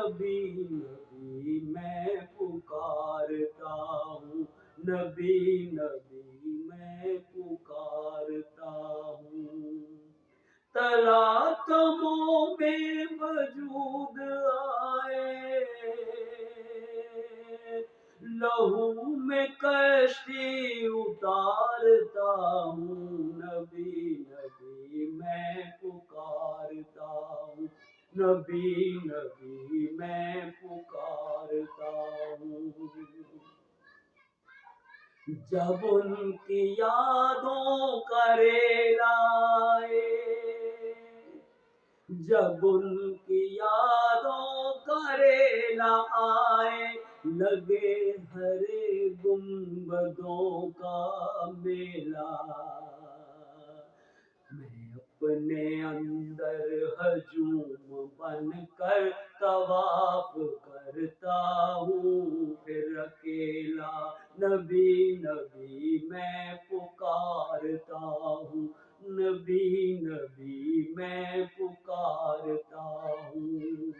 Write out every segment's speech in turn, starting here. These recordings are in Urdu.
نبی نبی میں پکارتا ہوں، نبی نبی میں پکارتا ہوں۔ تلاطموں میں وجود آئے، لہو میں کشتی اتارتا ہوں، نبی نبی میں پکارتا ہوں، نبی نبی میں پکارتا ہوں۔ جب ان کی یادوں کا ریلا آئے، جب ان کی یادوں کا ریلا آئے، لگے ہرے گنبدوں کا میلہ، میں اپنے اندر ہجوم بن کر طواف کرتا ہوں پھر اکیلا، نبی نبی میں پکارتا ہوں، نبی نبی میں پکارتا ہوں۔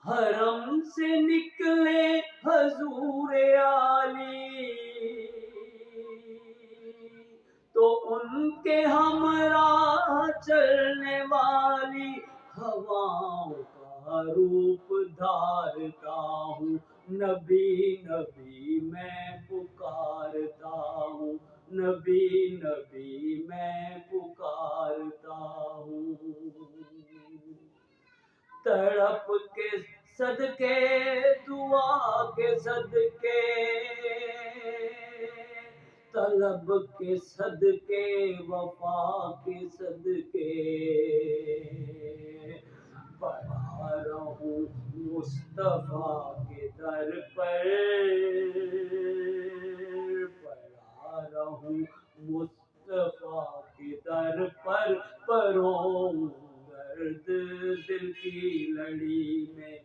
حرم سے نکلے حضور عالی تو ان کے ہمراہ چلنے والی ہواؤں کا روپ دھارتا ہوں، نبی نبی میں پکارتا ہوں، نبی نبی میں پکارتا ہوں۔ تڑپ کے صدقے دعا کے صدقے، طلب کے صدقے وفا کے صدقے، پڑا رہوں مصطفیٰ کے در پر، پڑا رہوں مصطفیٰ کے در پر، پروں درد دل کی لڑی میں،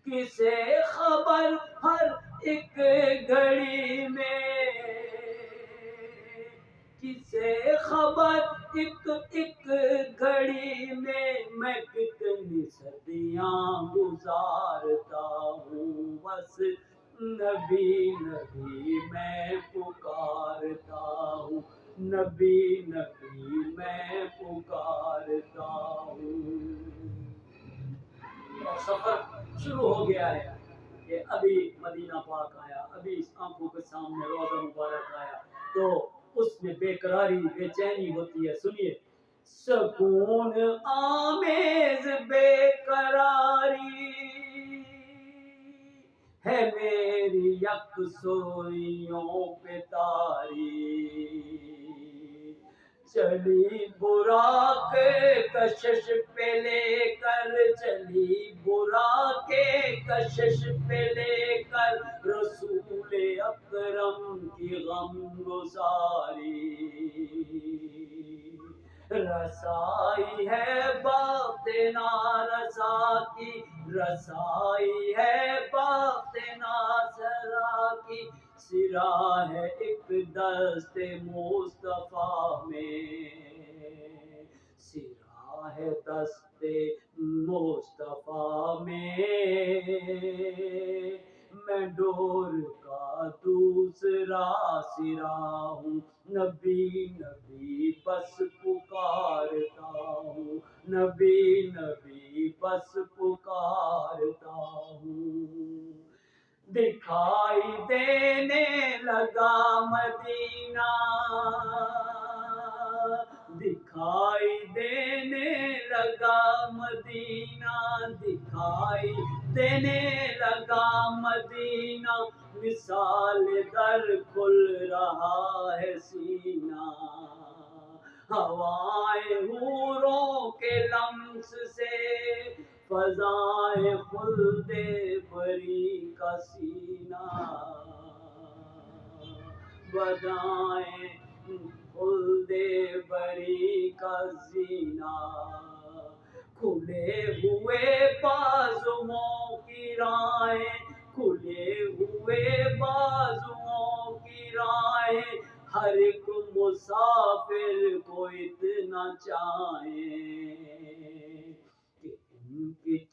کسے خبر ہر ایک گھڑی میں، کسے خبر ایک گھڑی میں کتنی صدیاں گزارتا ہوں، بس نبی نبی میں پکارتا ہوں، نبی نبی میں پکارتا ہوں۔ اور سفر شروع ہو گیا ہے کہ ابھی مدینہ پاک آیا، ابھی اس آنکھوں کے سامنے روضہ مبارک آیا، تو اس میں بے قراری بے چینی ہوتی ہے۔ سنیے، سکون آمیز بے قراری ہے میری یکسوئیوں پہ طاری، چلی براق کشش پہ لے کر، چلی براق کشش پہ لے کر، رسول اکرم کی غم گساری، رسائی ہے بخت نارسا کی، رسائی ہے بخت ناسرا کی، سرا ہے ایک دست مصطفیٰ میں، سرا ہے دست مصطفیٰ میں، میں ڈور کا دوسرا سرا ہوں، نبی نبی بس پکارتا ہوں، نبی نبی بس پکارتا ہوں۔ دکھائی دینے لگا مدینہ، دکھائی دینے لگا مدینہ، دکھائی دینے لگا مدینہ، مثال در کھل رہا ہے سینہ، ہوائیں حوروں کے لمس سے، فضائیں خلد بری کا سینہ، بدائیں خلد بری کا سینہ، کھلے ہوئے بازوؤں کی راہیں، کھلے ہوئے بازوؤں کی راہیں، ہر ایک مسافر کو اتنا چاہیں کہ ان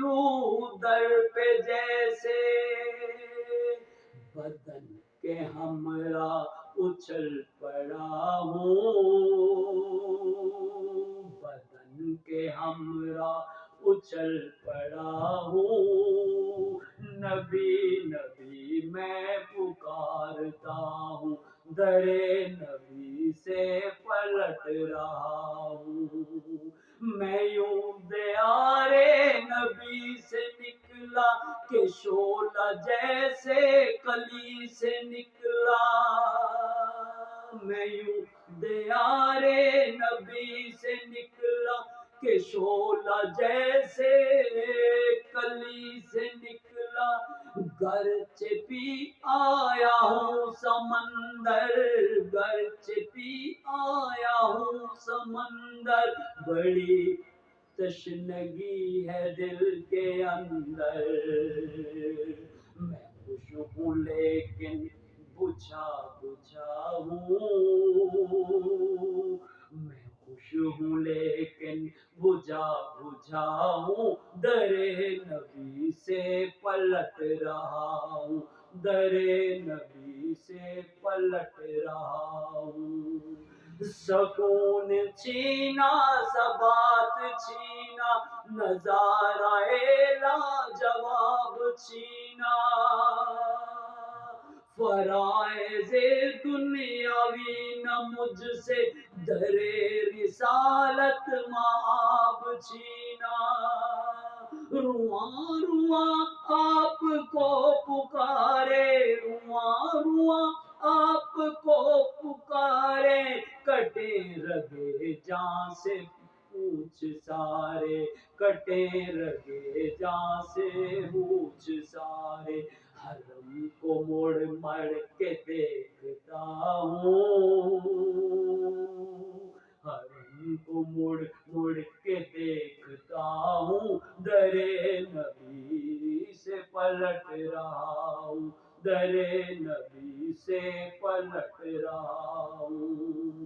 رو در پہ جیسے بدن کے ہمراہ اچھل پڑا ہوں، بدن کے ہمراہ اچھل پڑا ہوں، نبی نبی میں پکارتا ہوں، در نبی سے پلٹ رہا ہوں، میں یوں دیارے نبی سے نکلا کہ شعلہ جیسے کلی سے نکلا، میں یوں دیارے نبی سے نکلا کہ شعلہ جیسے کلی سے نکلا، گرچہ پی آیا ہوں سمندر، گرچہ پی آیا ہوں سمندر، بڑی تشنگی ہے دل کے اندر، میں خوش ہوں لیکن بجھا بجھا ہوں، میں خوش ہوں لیکن بجھا بجھا ہوں، در نبی سے پلٹ رہا ہوں، در نبی سے پلٹ رہا ہوں، سکون چھینا ثبات چھینا نظارہ لاجواب چھینا، فرائض دنیاوی نہ مجھ سے در رسالت مآب چھینا، رواں رواں آپ کو پکارے، رواں رواں آپ کو پکارے، کٹے رگے جاں سے پوچھ سارے، کٹے رگے جاں سے پوچھ سارے، حرم کو مڑ مڑ کے دیکھتا ہوں، حرم کو مڑ مڑ کے دیکھتا ہوں، در نبی سے پلٹ رہا ہوں، در نبی سے پلٹ رہا ہوں،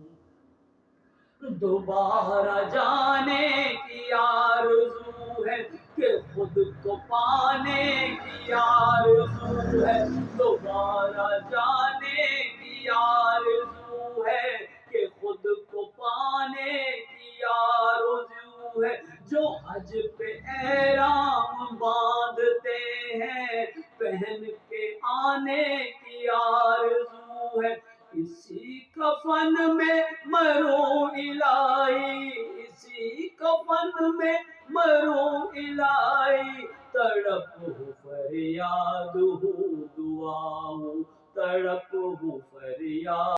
دوبارہ جانے کی آرزو ہے کہ خود کو پانے کی آرزو ہے، دوبارہ جانے کی آرزو ہے کہ خود کو پانے کی آرزو ہے، جو حج پہ احرام باندھتے ہیں پہن کے آنے کی آرزو ہے، اسی کفن میں مروں الہی، اسی کفن میں مروں الہی، تڑپ ہوں فریاد ہوں دعا ہوں، تڑپ ہوں فریاد